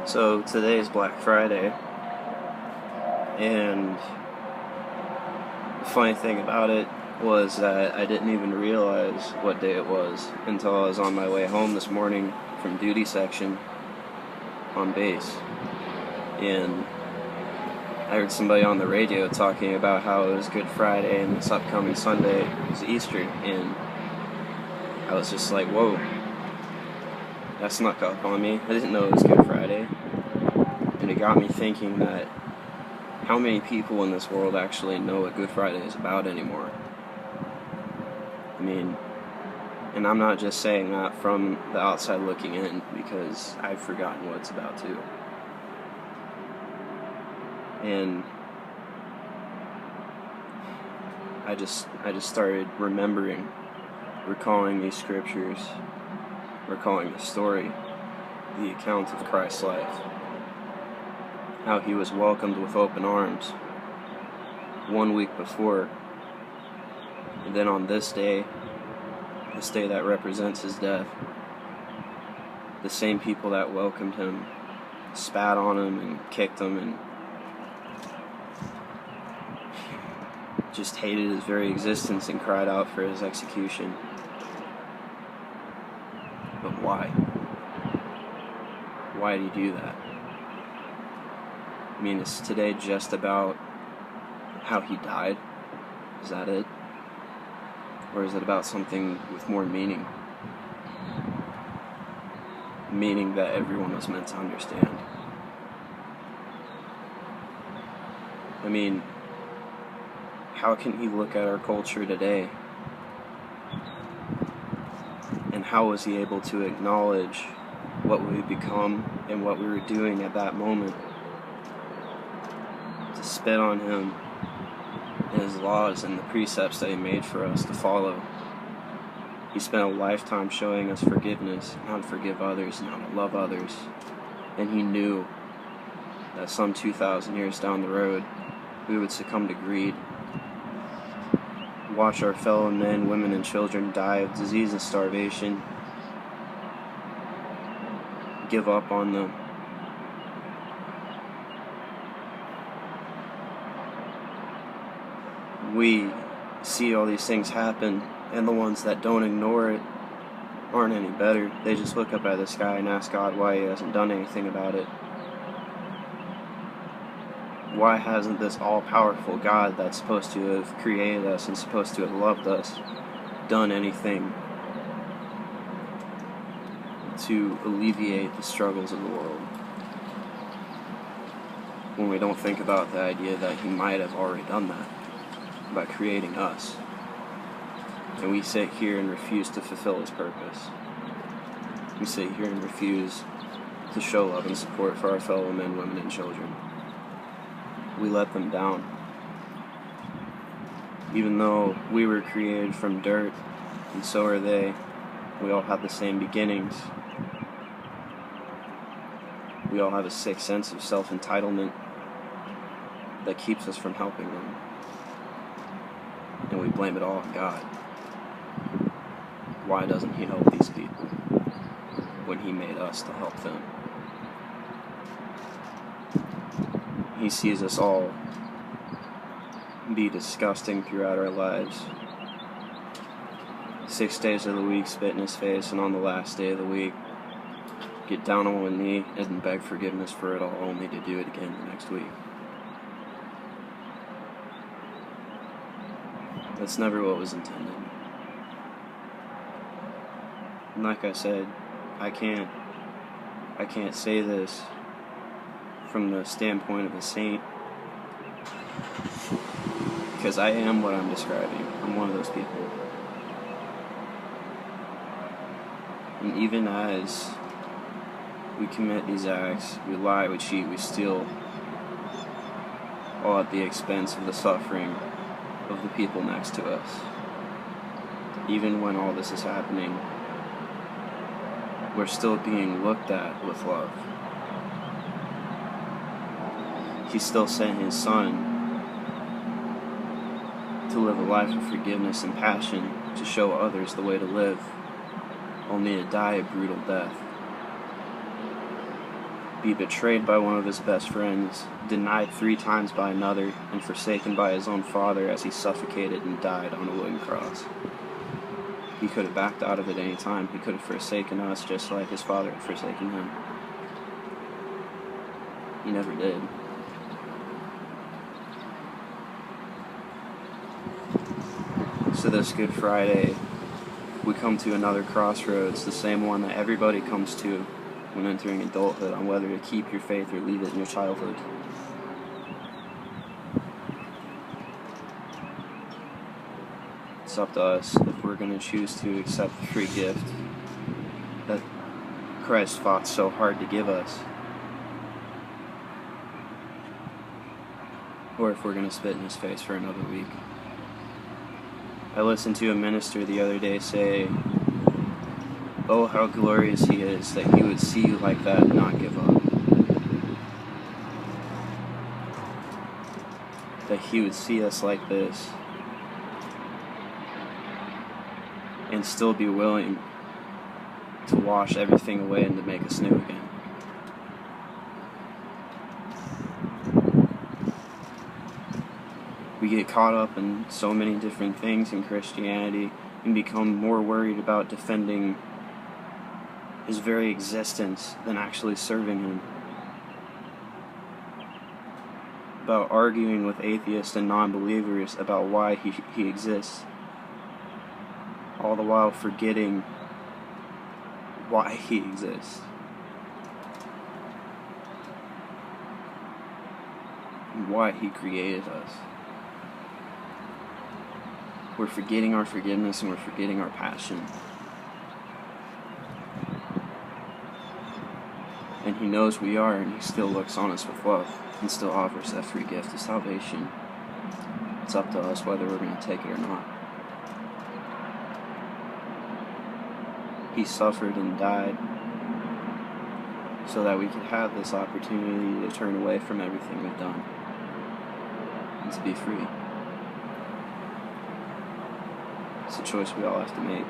So today is Black Friday, and the funny thing about it was that I didn't even realize what day it was until I was on my way home this morning from duty section on base, and I heard somebody on the radio talking about how it was Good Friday and this upcoming Sunday is Easter, and I was just like, whoa, that snuck up on me. I didn't know it was Good Friday, and it got me thinking that how many people in this world actually know what Good Friday is about anymore? I mean, and I'm not just saying that from the outside looking in, because I've forgotten what it's about too. And I just started recalling these scriptures, recalling the story, the account of Christ's life, how he was welcomed with open arms 1 week before, and then on this day that represents his death, the same people that welcomed him spat on him and kicked him and just hated his very existence and cried out for his execution. But why? Why did he do that? I mean, is today just about how he died? Is that it? Or is it about something with more meaning? Meaning that everyone was meant to understand. I mean, how can he look at our culture today? And how was he able to acknowledge what we've become and what we were doing at that moment? To spit on him and his laws and the precepts that he made for us to follow. He spent a lifetime showing us forgiveness, how to forgive others and how to love others. And he knew that some 2,000 years down the road, we would succumb to greed, watch our fellow men, women, and children die of disease and starvation, give up on them. We see all these things happen, and the ones that don't ignore it aren't any better. They just look up at the sky and ask God why he hasn't done anything about it. Why hasn't this all-powerful God that's supposed to have created us and supposed to have loved us done anything to alleviate the struggles of the world? When we don't think about the idea that he might have already done that by creating us. And we sit here and refuse to fulfill his purpose. We sit here and refuse to show love and support for our fellow men, women, and children. We let them down. Even though we were created from dirt, and so are they, we all have the same beginnings. We all have a sick sense of self-entitlement that keeps us from helping them. And we blame it all on God. Why doesn't he help these people when he made us to help them? He sees us all be disgusting throughout our lives. 6 days of the week, spit in his face, and on the last day of the week, get down on one knee and beg forgiveness for it all, only to do it again the next week. That's never what was intended. And like I said, I can't say this from the standpoint of a saint, because I am what I'm describing. I'm one of those people. And even as we commit these acts, we lie, we cheat, we steal, all at the expense of the suffering of the people next to us. Even when all this is happening, we're still being looked at with love. He still sent his son to live a life of forgiveness and passion, to show others the way to live, only to die a brutal death. be betrayed by one of his best friends, denied 3 times by another, and forsaken by his own father as he suffocated and died on a wooden cross. He could have backed out of it any time. He could have forsaken us just like his father had forsaken him. He never did. So this Good Friday, we come to another crossroads, the same one that everybody comes to when entering adulthood, on whether to keep your faith or leave it in your childhood. It's up to us if we're going to choose to accept the free gift that Christ fought so hard to give us, or if we're going to spit in his face for another week. I listened to a minister the other day say, "Oh, how glorious he is that he would see you like that and not give up. That he would see us like this and still be willing to wash everything away and to make us new again." We get caught up in so many different things in Christianity and become more worried about defending his very existence than actually serving him. About arguing with atheists and non-believers about why he exists, all the while forgetting why he exists and why he created us. We're forgetting our forgiveness and we're forgetting our passion. And he knows we are, and he still looks on us with love and still offers that free gift of salvation. It's up to us whether we're going to take it or not. He suffered and died so that we could have this opportunity to turn away from everything we've done and to be free. It's a choice we all have to make.